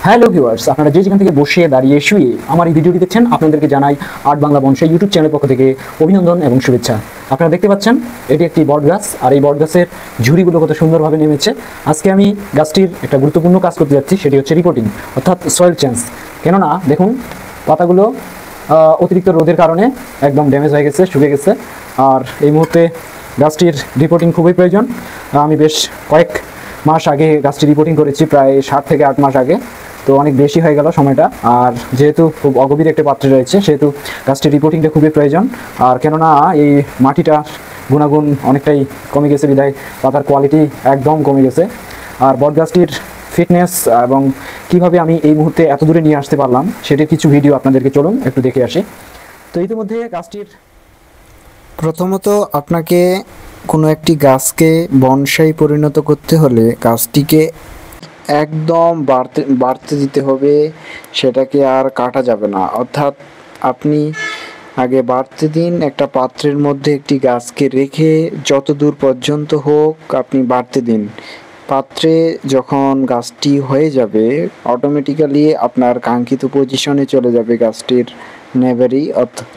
Hello viewers, আপনারা যে যেখান থেকে বসে দাঁড়িয়ে শুয়ে আমার এই ভিডিওটি দেখছেন, আপনাদেরকে জানাই আর্ট বাংলা বনসাই ইউটিউব চ্যানেলের পক্ষ থেকে অভিনন্দন এবং শুভেচ্ছা। আপনারা দেখতে পাচ্ছেন এটি একটি বট গাছ, আর এই বট গাছের ঝুড়িগুলো কত সুন্দরভাবে নেমেছে। আজকে আমি গাছটির একটা গুরুত্বপূর্ণ কাজ করতে যাচ্ছি, সেটি হচ্ছে রিপোর্টিং অর্থাৎ সয়েল চেঞ্জ। কেননা দেখুন পাতাগুলো অতিরিক্ত রোদের কারণে একদম ড্যামেজ হয়ে গেছে, শুকিয়ে গেছে। আর এই মুহূর্তে গাছটির রিপোর্টিং খুবই প্রয়োজন। আমি বেশ কয়েক মাস আগে গাছটি রিপোর্টিং করেছি, প্রায় 7 থেকে 8 মাস আগে, তো অনেক বেশি হয়ে গেল সময়টা। আর যেহেতু খুব অগভীর একটা পাত্রে রয়েছে, সেহেতু গাছটির রিপোর্টিংটা খুবই প্রয়োজন। আর কেননা এই মাটিটার গুণাগুণ অনেকটাই কমে গেছে, বিধায় পাতার কোয়ালিটি একদম কমে গেছে। আর বট গাছটির ফিটনেস এবং কিভাবে আমি এই মুহূর্তে এত দূরে নিয়ে আসতে পারলাম সেটির কিছু ভিডিও আপনাদেরকে চলুন একটু দেখে আসি। তো ইতিমধ্যে গাছটির প্রথমত আপনাকে কোনো একটি গাছকে বনসাই পরিণত করতে হলে গাছটিকে একদম বাড়তে দিতে হবে, সেটাকে আর কাটা যাবে না। অর্থাৎ আপনি আগে বাড়তে দিন, একটা পাত্রের মধ্যে একটি গাছকে রেখে যত দূর পর্যন্ত হোক আপনি বাড়তে দিন। পাত্রে যখন গাছটি হয়ে যাবে, অটোমেটিক্যালি আপনার কাঙ্ক্ষিত পজিশনে চলে যাবে গাছটির নেভারি অর্থাৎ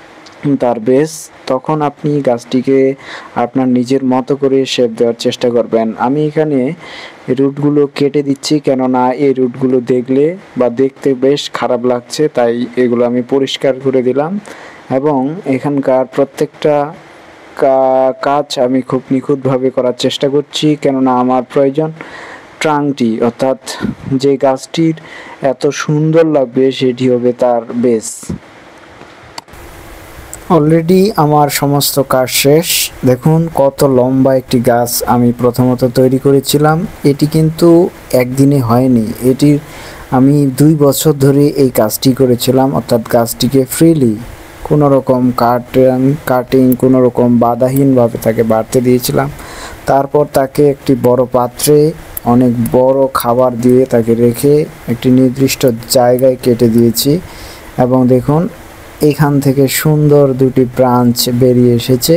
তার বেস। তখন আপনি গাছটিকে আপনার নিজের মতো করে শেপ দেওয়ার চেষ্টা করবেন। আমি এখানে রুটগুলো কেটে দিচ্ছি, কেননা এই রুটগুলো দেখলে বা দেখতে বেশ খারাপ লাগছে, তাই এগুলো আমি পরিষ্কার করে দিলাম। এবং এখানকার প্রত্যেকটা কাজ আমি খুব নিখুঁতভাবে করার চেষ্টা করছি, কেননা আমার প্রয়োজন ট্রাঙ্কটি, অর্থাৎ যে গাছটির এত সুন্দর লাগবে সেটি হবে তার বেস। অলরেডি আমার সমস্ত কাজ শেষ। দেখুন কত লম্বা একটি গাছ আমি প্রথমত তৈরি করেছিলাম। এটি কিন্তু একদিনে হয়নি, এটির আমি 2 বছর ধরে এই কাজটি করেছিলাম। অর্থাৎ গাছটিকে ফ্রিলি কোনো রকম কাটিং কোনো রকম বাধাহীনভাবে তাকে বাড়তে দিয়েছিলাম। তারপর তাকে একটি বড় পাত্রে অনেক বড় খাবার দিয়ে তাকে রেখে একটি নির্দিষ্ট জায়গায় কেটে দিয়েছি। এবং দেখুন এখান থেকে সুন্দর 2টি ব্রাঞ্চ বেরিয়ে এসেছে,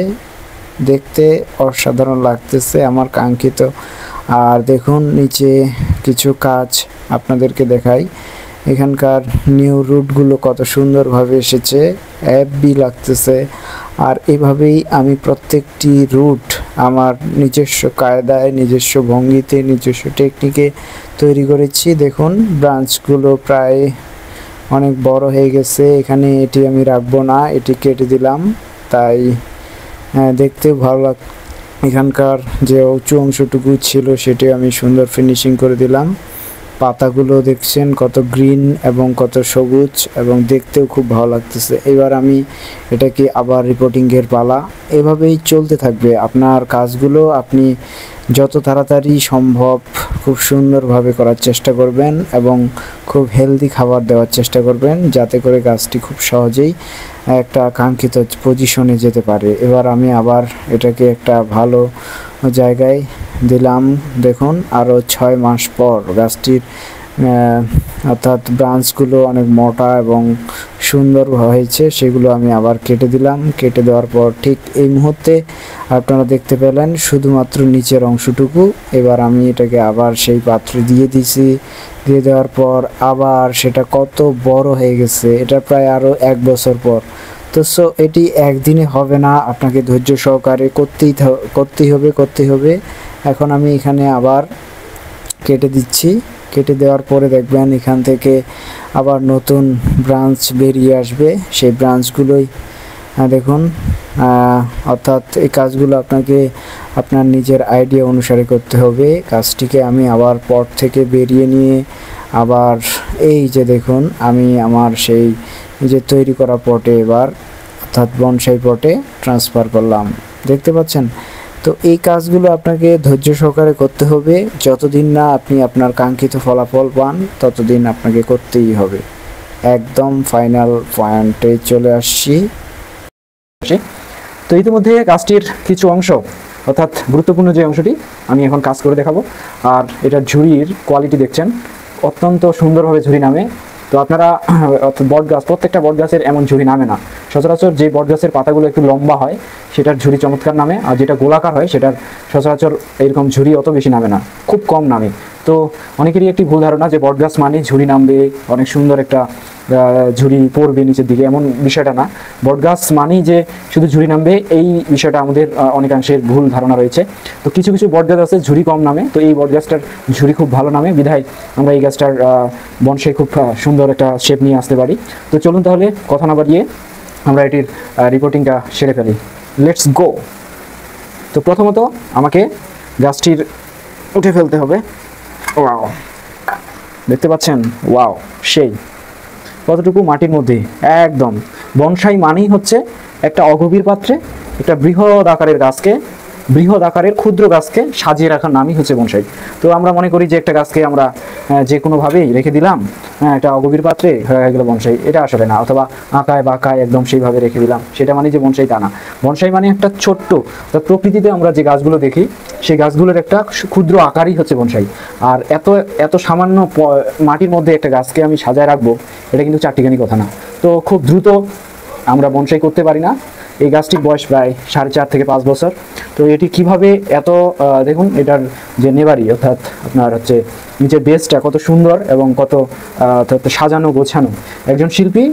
দেখতে অসাধারণ লাগতেছে আমার কাঙ্ক্ষিত। আর দেখুন নিচে কিছু কাজ আপনাদেরকে দেখাই, এখানকার নিউ রুটগুলো কত সুন্দরভাবে এসেছে, হেভি লাগতেছে। আর এভাবেই আমি প্রত্যেকটি রুট আমার নিজস্ব কায়দায়, নিজস্ব ভঙ্গিতে, নিজস্ব টেকনিকে তৈরি করেছি। দেখুন ব্রাঞ্চগুলো প্রায় অনেক বড় হয়ে গেছে, এখানে এটি আমি রাখবো না, এটি কেটে দিলাম, তাই দেখতে ভালো লাগ। এখানকার যে উঁচু অংশটুকু ছিল সেটি আমি সুন্দর ফিনিশিং করে দিলাম। পাতাগুলো দেখছেন কত গ্রিন এবং কত সবুজ, এবং দেখতেও খুব ভালো লাগতেছে। এবার আমি এটাকে আবার রিপোর্টিংয়ের পালা। এভাবেই চলতে থাকবে আপনার কাজগুলো। আপনি যত তাড়াতাড়ি সম্ভব খুব সুন্দরভাবে করার চেষ্টা করবেন এবং খুব হেলদি খাবার দেওয়ার চেষ্টা করবেন, যাতে করে গাছটি খুব সহজেই একটা কাঙ্ক্ষিত পজিশনে যেতে পারে। এবার আমি আবার এটাকে একটা ভালো জায়গায় দিলাম। দেখুন আরও 6 মাস পর গাছটির অর্থাৎ ব্রাঞ্চগুলো অনেক মোটা এবং সুন্দর হয়েছে, সেগুলো আমি আবার কেটে দিলাম। কেটে দেওয়ার পর ঠিক এই মুহূর্তে আপনারা দেখতে পেলেন শুধুমাত্র নিচের অংশটুকু। এবার আমি এটাকে আবার সেই পাত্রে দিয়ে দিছি, দিয়ে দেওয়ার পর আবার সেটা কত বড় হয়ে গেছে, এটা প্রায় আরও 1 বছর পর। তো এটি একদিনে হবে না, আপনাকে ধৈর্য সহকারে করতেই হবে। এখন আমি এখানে আবার কেটে দিচ্ছি, কেটে দেওয়ার পরে দেখবেন এখান থেকে আবার নতুন ব্রাঞ্চ বেরিয়ে আসবে। সেই ব্রাঞ্চগুলোই দেখুন, অর্থাৎ এই কাজগুলো আপনাকে আপনার নিজের আইডিয়া অনুসারে করতে হবে। কাজটিকে আমি আবার পট থেকে বেরিয়ে নিয়ে আবার এই যে দেখুন আমি আমার সেই যে তৈরি করা পটে এবার অর্থাৎ বনসাই পটে ট্রান্সফার করলাম, দেখতে পাচ্ছেন। তো এই কাজগুলো আপনাকে ধৈর্য সহকারে করতে হবে, যতদিন না আপনি আপনার কাঙ্ক্ষিত ফলাফল পান ততদিন আপনাকে করতেই হবে। একদম ফাইনাল পয়েন্টে চলে আসছি। তো ইতিমধ্যে গাছটির কিছু অংশ অর্থাৎ গুরুত্বপূর্ণ যে অংশটি আমি এখন কাজ করে দেখাবো। আর এটার ঝুড়ির কোয়ালিটি দেখছেন, অত্যন্ত সুন্দরভাবে ঝুড়ি নামে। তো আপনারা বট গাছ, প্রত্যেকটা বট গাছের এমন ঝুড়ি নামে না। সচরাচর যে বট গাছের পাতাগুলো একটু লম্বা হয় সেটার ঝুড়ি চমৎকার নামে, আর যেটা গোলাকার হয় সেটার সচরাচর এরকম ঝুড়ি অত বেশি নামে না, খুব কম নামে। তো অনেকেরই একটি ভুল ধারণা যে বট গাছ মানে ঝুড়ি নামবে, অনেক সুন্দর একটা ঝুড়ি পড়বে নিচের দিকে, এমন বিষয়টা না। বট গাছ মানেই যে শুধু ঝুড়ি নামবে, এই বিষয়টা আমাদের অনেকাংশের ভুল ধারণা রয়েছে। তো কিছু কিছু বট গাছ আছে ঝুড়ি কম নামে, তো এই বট গাছটার ঝুড়ি খুব ভালো নামে, বিধায় আমরা এই গাছটার বনসাই খুব সুন্দর একটা শেপ নিয়ে আসতে পারি। তো চলুন তাহলে কথা না বাড়িয়ে আমরা এটির রিপোর্টিংটা সেরে ফেলি। Let's go. তো প্রথমত আমাকে গাছটির উঠে ফেলতে হবে। ওয়াও, দেখতে পাচ্ছেন? ওয়াও, সেই কতটুকু মাটির মধ্যে একদম। বনসাই মানেই হচ্ছে একটা অগভীর পাত্রে একটা বৃহৎ আকারের গাছকে, বৃহৎ আকারের ক্ষুদ্র গাছকে সাজিয়ে রাখার নামই হচ্ছে বনসাই। তো আমরা মনে করি যে একটা গাছকে আমরা যে কোনোভাবেই রেখে দিলাম, একটা অগভীর পাত্রে হয়ে গেল বনসাই, এটা আসলে না। অথবা আঁকায় বাঁকায় একদম সেইভাবে রেখে দিলাম, সেটা মানে যে বনসাই তা না। বনসাই মানে একটা ছোট্ট, প্রকৃতিতে আমরা যে গাছগুলো দেখি সেই গাছগুলোর একটা ক্ষুদ্র আকারই হচ্ছে বনসাই। আর এত এত সামান্য মাটির মধ্যে একটা গাছকে আমি সাজায় রাখবো, এটা কিন্তু চারটিখানি কথা না। তো খুব দ্রুত আমরা বনসাই করতে পারি না। এই গাছটির বয়স প্রায় 4.5 থেকে 5 বছর। তো এটি কিভাবে এত দেখুন, এটার যে নেবারি অর্থাৎ আপনার হচ্ছে নিচের বেসটা কত সুন্দর এবং কত সাজানো গোছানো। একজন শিল্পী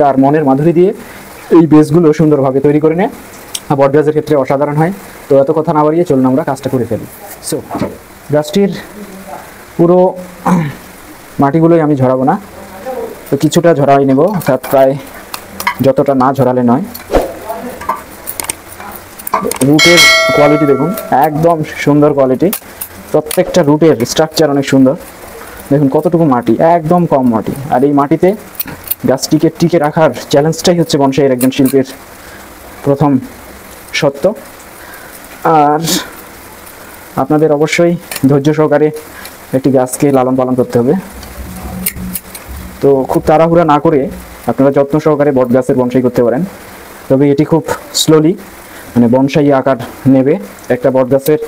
তার মনের মাধুরী দিয়ে এই বেসগুলো সুন্দরভাবে তৈরি করে নেয়। বট গাছের ক্ষেত্রে অসাধারণ হয়। তো এত কথা না বাড়িয়ে চলুন আমরা কাজটা করে ফেলি। সো গাছটির পুরো মাটিগুলোই আমি ঝরাবো না, তো কিছুটা ঝরাই নেব, অর্থাৎ প্রায় যতটা না ঝরালে নয়। রুটের কোয়ালিটি দেখুন, একদম সুন্দর কোয়ালিটি। প্রত্যেকটা রুটের স্ট্রাকচার অনেক সুন্দর। দেখুন কতটুকু মাটি, একদম কম মাটি। আর এই মাটিতে গাছটিকে টিকে রাখার চ্যালেঞ্জটাই হচ্ছে বনসাইয়ের একজন শিল্পীর প্রথম সত্য। আর আপনাদের অবশ্যই ধৈর্য সহকারে একটি গাছকে লালন পালন করতে হবে। তো খুব তাড়াহুড়া না করে আপনারা যত্ন সহকারে বট গাছের বনসাই করতে পারেন। তবে এটি খুব স্লোলি মানে বনসাই আকার নেবে। একটা বট গাছের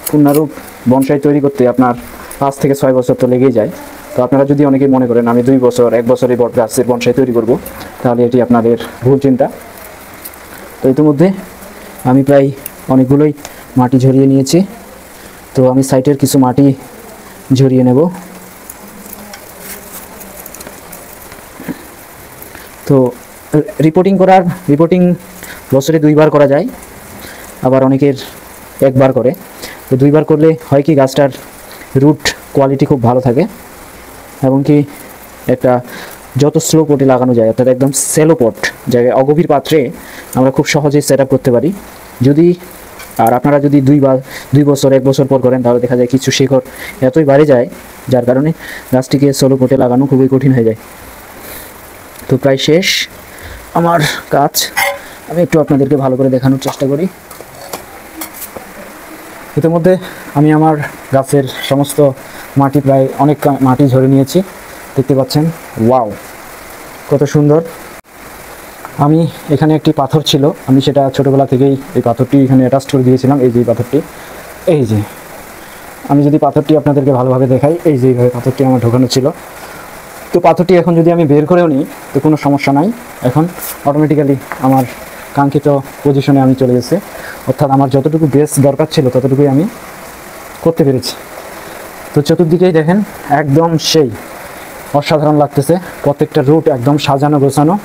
পূর্ণারূপ বনসাই তৈরি করতে আপনার 5 থেকে 6 বছর তো লেগেই যায়। তো আপনারা যদি অনেকেই মনে করেন আমি 2 বছর 1 বছরে বট গাছের বনসাই তৈরি করব, তাহলে এটি আপনাদের ভুল চিন্তা। তো ইতিমধ্যে আমি প্রায় অনেকগুলোই মাটি ঝরিয়ে নিয়েছি। তো আমি সাইটের কিছু মাটি ঝরিয়ে নেব। তো রিপোর্টিং বছরে 2 বার করা যায়, আবার অনেকের 1 বার করে। তো 2 বার করলে হয় কি, গাছটার রুট কোয়ালিটি খুব ভালো থাকে এবং কি একটা যত স্লো পটে লাগানো যায়, অর্থাৎ একদম সেলো পট জায়গায় অগভীর পাত্রে আমরা খুব সহজেই সেট আপ করতে পারি। আর আপনারা যদি 2 বছর 1 বছর পর করেন, তাহলে দেখা যায় কিছু শিকড় এতই বাড়ে যায়, যার কারণে গাছটিকে সোলো পটে লাগানো খুবই কঠিন হয়ে যায়। তো প্রায় শেষ আমার কাজ। আমি একটু আপনাদেরকে ভালো করে দেখানোর চেষ্টা করি। ইতিমধ্যে আমি আমার গাছের সমস্ত মাটি, প্রায় অনেক মাটি ঝরে নিয়েছি, দেখতে পাচ্ছেন। ওয়াও, কত সুন্দর। আমি এখানে একটি পাথর ছিল, আমি সেটা ছোটোবেলা থেকেই এই পাথরটি এখানে অ্যাটাচ করে দিয়েছিলাম। এই যে পাথরটি, এই যে আমি যদি পাথরটি আপনাদেরকে ভালোভাবে দেখাই, এই যে এইভাবে পাথরটি আমার ঢোকানো ছিল। তো পাথরটি এখন যদি আমি বের করেও নিই তো কোনো সমস্যা নাই, এখন অটোমেটিক্যালি আমার কাঙ্ক্ষিত পজিশনে আমি চলে গেছে। অর্থাৎ আমার যতটুকু বেস দরকার ছিল ততটুকুই আমি করতে পেরেছি। তো চতুর্দিকেই দেখেন একদম সেই অসাধারণ লাগতেছে। প্রত্যেকটা রুট একদম সাজানো গোছানো,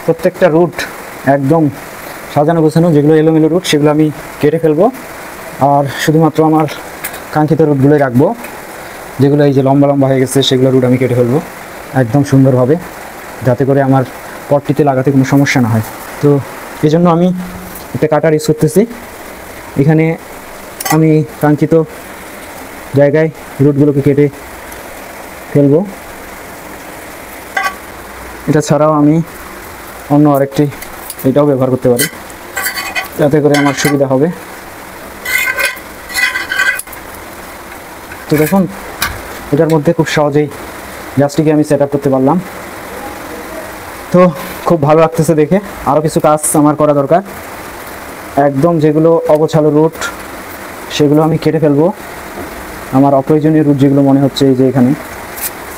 প্রত্যেকটা রুট একদম সাজানো গোছানো। যেগুলো এলোমেলো রুট সেগুলো আমি কেটে ফেলবো, আর শুধুমাত্র আমার কাঙ্ক্ষিত রুটগুলোই রাখবো। যেগুলো এই যে লম্বা লম্বা হয়ে গেছে সেগুলো রুট আমি কেটে ফেলবো একদম সুন্দরভাবে, যাতে করে আমার পটটিতে লাগাতে কোনো সমস্যা না হয়। তো এই জন্য আমি একটা কাটার ইউজ করতেছি। এখানে আমি কাঙ্ক্ষিত জায়গায় রুটগুলোকে কেটে ফেলবো। এটা ছাড়াও আমি অন্য আরেকটি এটাও ব্যবহার করতে পারি, যাতে করে আমার সুবিধা হবে। তো দেখুন, এটার মধ্যে খুব সহজেই গাছটিকে আমি সেট আপ করতে পারলাম। তো খুব ভালো লাগতেছে দেখে। আরও কিছু কাজ আমার করা দরকার। একদম যেগুলো অগোছালো রুট সেগুলো আমি কেটে ফেলবো। আমার অপ্রয়োজনীয় রুট যেগুলো মনে হচ্ছে, এই যে এখানে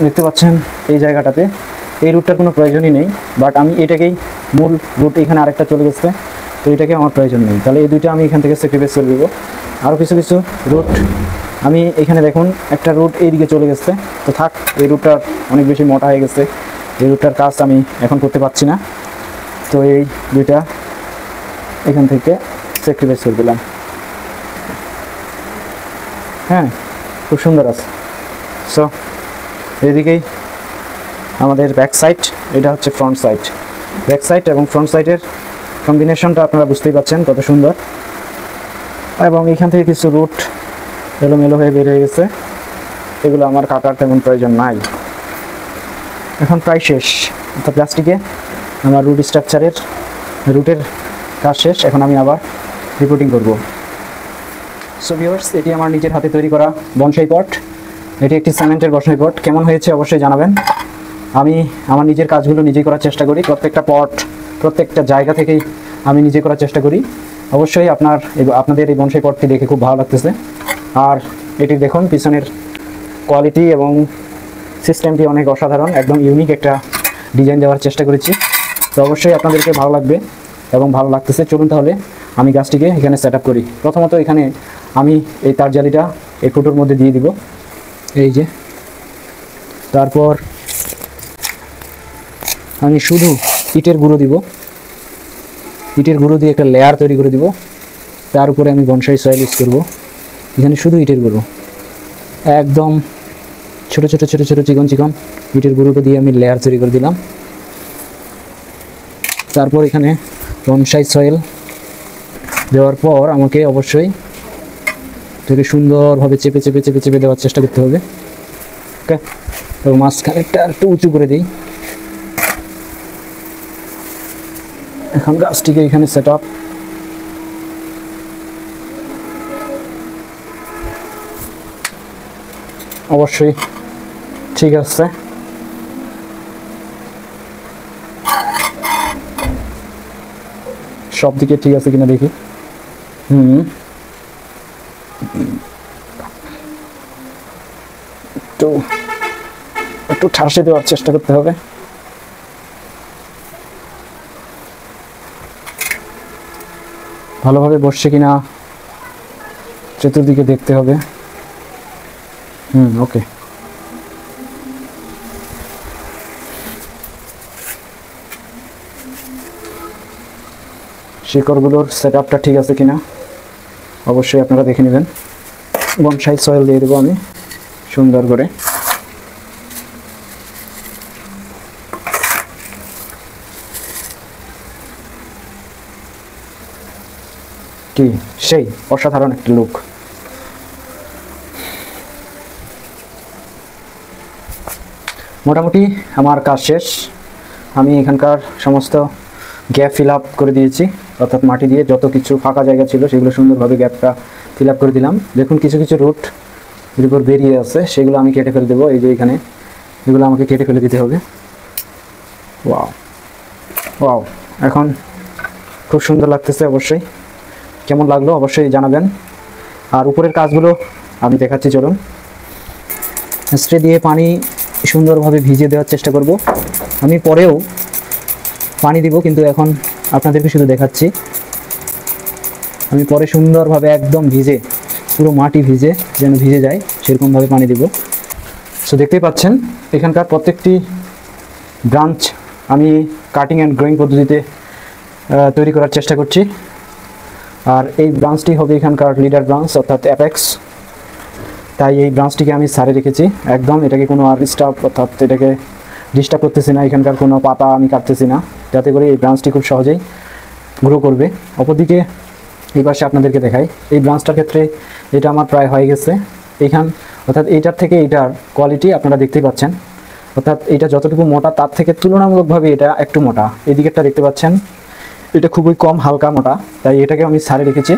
দেখতে পাচ্ছেন এই জায়গাটাতে এই রুটটার কোনো প্রয়োজনই নেই, বাট আমি এটাকেই মূল রুট, এখানে আরেকটা চলে গেছে, তো এটাকে আমার প্রয়োজন নেই। তাহলে এই দুইটা আমি এখান থেকে স্যাক্রিফাইস করে দেবো। আরও কিছু রুট আমি এখানে দেখুন একটা রুট এইদিকে চলে গেছে, তো থাক, এই রুটটা অনেক বেশি মোটা হয়ে গেছে, এই রুটটার কাজ আমি এখন করতে পারছি না। তো এই দুইটা এখান থেকে স্যাক্রিফাইস করে দিলাম। হ্যাঁ, খুব সুন্দর আছে। সো এদিকেই আমাদের ব্যাক সাইড, এটা হচ্ছে ফ্রন্ট সাইড। ব্যাক সাইড এবং ফ্রন্ট সাইডের কম্বিনেশনটা আপনারা বুঝতেই পারছেন কত সুন্দর। এবং এখান থেকে কিছু রুট এলোমেলো হয়ে বের হয়ে গেছে, এগুলো আমার কাটার তেমন প্রয়োজন নাই। এখন প্রায় শেষ, অর্থাৎ প্লাস্টিকে আমার রুট স্ট্রাকচারের রুটের কাজ শেষ। এখন আমি আবার রিপোর্টিং করব। সো ভিউয়ার্স, এটি আমার নিজের হাতে তৈরি করা বনসাই পট। এটি একটি সিমেন্টের বনসাই পট। কেমন হয়েছে অবশ্যই জানাবেন। আমি আমার নিজের কাজগুলো নিজেই করার চেষ্টা করি, প্রত্যেকটা পট প্রত্যেকটা জায়গা থেকেই আমি নিজে করার চেষ্টা করি। অবশ্যই আপনাদের এই বনসাই পটটি দেখে খুব ভালো লাগতেছে। আর এটি দেখুন পিছনের কোয়ালিটি এবং সিস্টেমটি অনেক অসাধারণ, একদম ইউনিক একটা ডিজাইন দেওয়ার চেষ্টা করেছি। তো অবশ্যই আপনাদেরকে ভালো লাগবে এবং ভালো লাগতেছে। চলুন তাহলে আমি গাছটিকে এখানে সেট আপ করি। প্রথমত এখানে আমি এই তার জালিটা এই ফুটোর মধ্যে দিয়ে দিব, এই যে। তারপর আমি শুধু ইটের গুঁড়ো দিব, ইটের গুঁড়ো দিয়ে একটা লেয়ার তৈরি করে দিব। তার উপরে আমি বনসাই সয়েল ইউজ করবো। এখানে শুধু ইটের গুঁড়ো, একদম ছোটো ছোটো ছোটো ছোটো চিকন চিকন ইটের গুঁড়োটা দিয়ে আমি লেয়ার তৈরি করে দিলাম। তারপর এখানে বনসাই সয়েল দেওয়ার পর আমাকে অবশ্যই এটাকে সুন্দরভাবে চেপে চেপে চেপে চেপে দেওয়ার চেষ্টা করতে হবে। ওকে, তো মাঝখানেরটা একটু উঁচু করে দিই। এখন গাছটিকে এখানে সেট আপ। অবশ্যই ঠিক আছে। সব দিকে ঠিক আছে কিনা দেখি। একটু একটু ঠাসে দেওয়ার চেষ্টা করতে হবে। ভালোভাবে বসছে কিনা চতুর্দিকে দেখতে হবে। ওকে। শিকড়গুলোর সেট আপটা ঠিক আছে কিনা অবশ্যই আপনারা দেখে নেবেন। বনসাই সয়েল দিয়ে দেবো আমি সুন্দর করে। কি সেই অসাধারণ একটা লুক। মোটামুটি আমার কাজ শেষ। আমি এখানকার সমস্ত গ্যাপ ফিল আপ করে দিয়েছি, অর্থাৎ মাটি দিয়ে যত কিছু ফাঁকা জায়গা ছিল সেগুলো সুন্দরভাবে গ্যাপটা ফিল আপ করে দিলাম। দেখুন কিছু কিছু রুট এর উপর বেরিয়ে আছে, সেগুলো আমি কেটে ফেলে দেবো। এই যে এখানে এগুলো আমাকে কেটে ফেলে দিতে হবে। ওয়াও ওয়াও, এখন খুব সুন্দর লাগতেছে। অবশ্যই কেমন লাগলো অবশ্যই জানাবেন। আর উপরের কাজগুলো আমি দেখাচ্ছি, চলুন। স্প্রে দিয়ে পানি সুন্দরভাবে ভিজিয়ে দেওয়ার চেষ্টা করব। আমি পরেও পানি দিব, কিন্তু এখন আপনাদেরকে শুধু দেখাচ্ছি। আমি পরে সুন্দরভাবে একদম ভিজে, পুরো মাটি ভিজে যেন ভিজে যায় সেরকমভাবে পানি দিব। সো দেখতেই পাচ্ছেন এখানকার প্রত্যেকটি ব্রাঞ্চ আমি কাটিং অ্যান্ড গ্রোয়িং পদ্ধতিতে তৈরি করার চেষ্টা করছি। আর এই ব্রাঞ্চটি হবে এখানকার লিডার ব্রাঞ্চ, অর্থাৎ অ্যাপেক্স। তাই এই ব্রাঞ্চটিকে আমি সারে রেখেছি একদম। এটাকে কোনো আর ডিস্টার্ব, অর্থাৎ এটাকে ডিস্টার্ব করতেছি না। এখানকার কোনো পাতা আমি কাটতেছি না, যাতে করে এই ব্রাঞ্চটি খুব সহজেই গ্রো করবে। অপরদিকে এই পাশে আপনাদেরকে দেখাই, এই ব্রাঞ্চটার ক্ষেত্রে এটা আমার প্রায় হয়ে গেছে। অর্থাৎ এইটার থেকে এইটার কোয়ালিটি আপনারা দেখতেই পাচ্ছেন। অর্থাৎ এটা যতটুকু মোটা তার থেকে তুলনামূলকভাবে এটা একটু মোটা। এই দিকেরটা দেখতে পাচ্ছেন এটা খুবই কম হালকা মোটা, তাই এটাকে আমি সারে রেখেছি।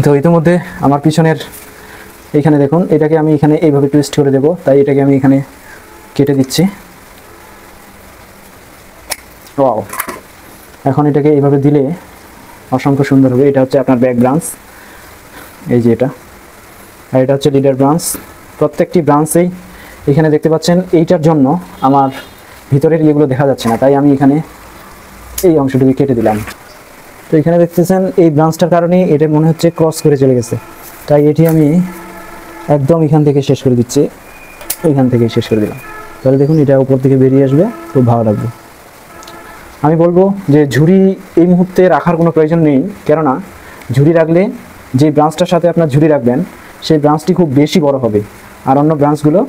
তো ইতিমধ্যে আমার পিছনের এইখানে দেখুন, এটাকে আমি এখানে এইভাবে টুইস্ট করে দেবো, তাই এটাকে আমি এখানে কেটে দিচ্ছি। ওয়াও, এখন এটাকে এইভাবে দিলে অসংখ্য সুন্দর হবে। এটা হচ্ছে আপনার ব্যাক ব্রাঞ্চ, এই যে এটা। আর এটা হচ্ছে লিডার ব্রাঞ্চ। প্রত্যেকটি ব্রাঞ্চেই এখানে দেখতে পাচ্ছেন এইটার জন্য আমার ভিতরের ইয়েগুলো দেখা যাচ্ছে না, তাই আমি এখানে এই অংশটুকু কেটে দিলাম। তো এখানে দেখতেছেন এই ব্রাঞ্চটার কারণে এটা মনে হচ্ছে ক্রস করে চলে গেছে, তাই এটি আমি একদম এখান থেকে শেষ করে দিচ্ছি, এখান থেকে শেষ করে দিলাম। তাহলে দেখুন এটা উপর থেকে বেরিয়ে আসবে, খুব ভালো লাগবে। আমি বলবো যে ঝুড়ি এই মুহূর্তে রাখার কোনো প্রয়োজন নেই, কেননা ঝুড়ি রাখলে যে ব্রাঞ্চটার সাথে আপনার ঝুড়ি রাখবেন সেই ব্রাঞ্চটি খুব বেশি বড় হবে আর অন্য ব্রাঞ্চগুলো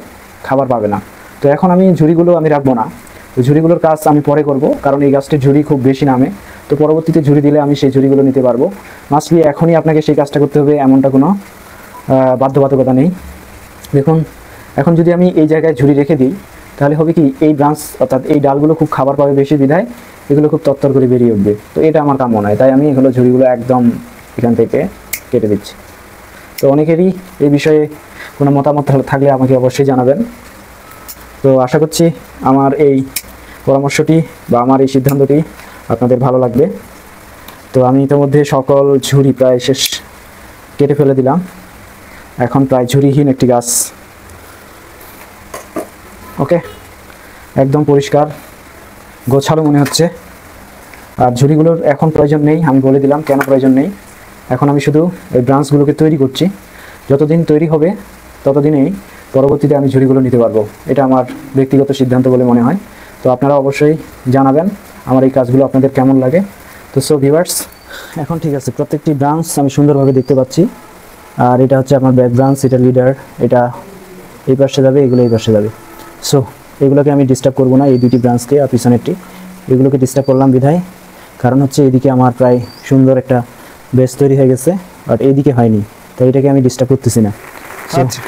খাবার পাবে না। তো এখন আমি ঝুড়িগুলো আমি রাখবো না, তো ঝুড়িগুলোর কাজ আমি পরে করব, কারণ এই গাছটির ঝুড়ি খুব বেশি নামে। তো পরবর্তীতে ঝুড়ি দিলে আমি সেই ঝুড়িগুলো নিতে পারবো। মাস্টলি এখনই আপনাকে সেই কাজটা করতে হবে এমনটা কোনো বাধ্যবাধকতা নেই। দেখুন এখন যদি আমি এই জায়গায় ঝুড়ি রেখে দিই তাহলে হবে কি, এই ব্রাঞ্চ অর্থাৎ এই ডালগুলো খুব খাবার পাবে বেশি বিধায় এগুলো খুব তত্তর করে বেরিয়ে উঠবে। তো এটা আমার কাম্য নয়, তাই আমি এগুলো ঝুড়িগুলো একদম এখান থেকে কেটে দিচ্ছি। তো অনেকেরই এই বিষয়ে কোনো মতামত থাকলে আমাকে অবশ্যই জানাবেন। তো আশা করছি আমার এই পরামর্শটি বা আমার এই সিদ্ধান্তটি আপনাদের ভালো লাগবে। তো আমি ইতিমধ্যে সকল ঝুড়ি প্রায় শেষ কেটে ফেলে দিলাম, এখন প্রায় ঝুড়িহীন একটি গাছ। ওকে, একদম পরিষ্কার গোছালো মনে হচ্ছে। আর ঝুড়িগুলোর এখন প্রয়োজন নেই, আমি বলে দিলাম কেন প্রয়োজন নেই। এখন আমি শুধু এই ব্রাঞ্চগুলোকে তৈরি করছি, যতদিন তৈরি হবে ততদিনেই পরবর্তীতে আমি ঝুড়িগুলো নিতে পারবো। এটা আমার ব্যক্তিগত সিদ্ধান্ত বলে মনে হয়। তো আপনারা অবশ্যই জানাবেন আমার এই কাজগুলো আপনাদের কেমন লাগে। তো সো ভিউয়ার্স, এখন ঠিক আছে, প্রত্যেকটি ব্রাঞ্চ আমি সুন্দরভাবে দেখতে পাচ্ছি। আর এটা হচ্ছে আমার ব্যাক ব্রাঞ্চ, এটা লিডার, এটা এই পাশে যাবে, এগুলো এই পাশে যাবে। সো এগুলোকে আমি ডিস্টার্ব করবো না, এই দুটি ব্রাঞ্চকে আর পিছনেরটি, এগুলোকে ডিস্টার্ব করলাম বিধায়, কারণ হচ্ছে এদিকে আমার প্রায় সুন্দর একটা বেস তৈরি হয়ে গেছে, বাট এইদিকে হয়নি, তাই এটাকে আমি ডিস্টার্ব করতেছি না।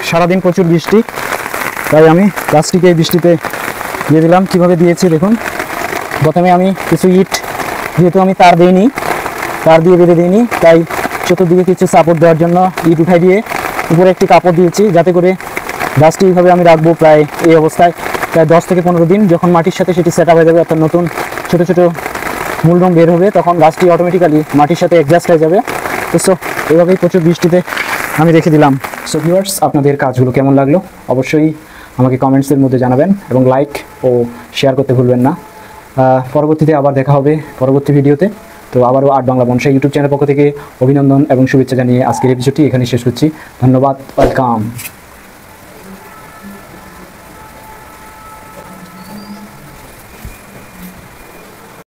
সারাদিন প্রচুর বৃষ্টি, তাই আমি গাছটিকে এই বৃষ্টিতে দিয়ে দিলাম। কীভাবে দিয়েছি দেখুন, প্রথমে আমি কিছু ইট, যেহেতু আমি তার দিইনি, তার দিয়ে বেঁধে দিইনি, তাই চতুর্দিকে কিছু সাপোর্ট দেওয়ার জন্য ইট উঠাই দিয়ে উপরে একটি কাপড় দিয়েছি, যাতে করে গাছটি এইভাবে আমি রাখবো প্রায় এই অবস্থায় প্রায় 10 থেকে 15 দিন। যখন মাটির সাথে সেটি সেট আপ হয়ে যাবে, অর্থাৎ নতুন ছোটো ছোটো মূলরম বের হবে, তখন গাছটি অটোমেটিক্যালি মাটির সাথে অ্যাডজাস্ট হয়ে যাবে। তো সো এইভাবেই প্রচুর বৃষ্টিতে আমি রেখে দিলাম। সো ভিউয়ার্স, আপনাদের কাজগুলো কেমন লাগলো অবশ্যই আমাকে কমেন্টসের মধ্যে জানাবেন এবং লাইক ও শেয়ার করতে ভুলবেন না। পরবর্তীতে আবার দেখা হবে পরবর্তী ভিডিওতে। তো আবারও art Bangla bonsai YouTube channel পক্ষ থেকে অভিনন্দন এবং শুভেচ্ছা জানিয়ে আজকের এপিসোডটি এখানে শেষ করছি। ধন্যবাদ, ওয়েলকাম।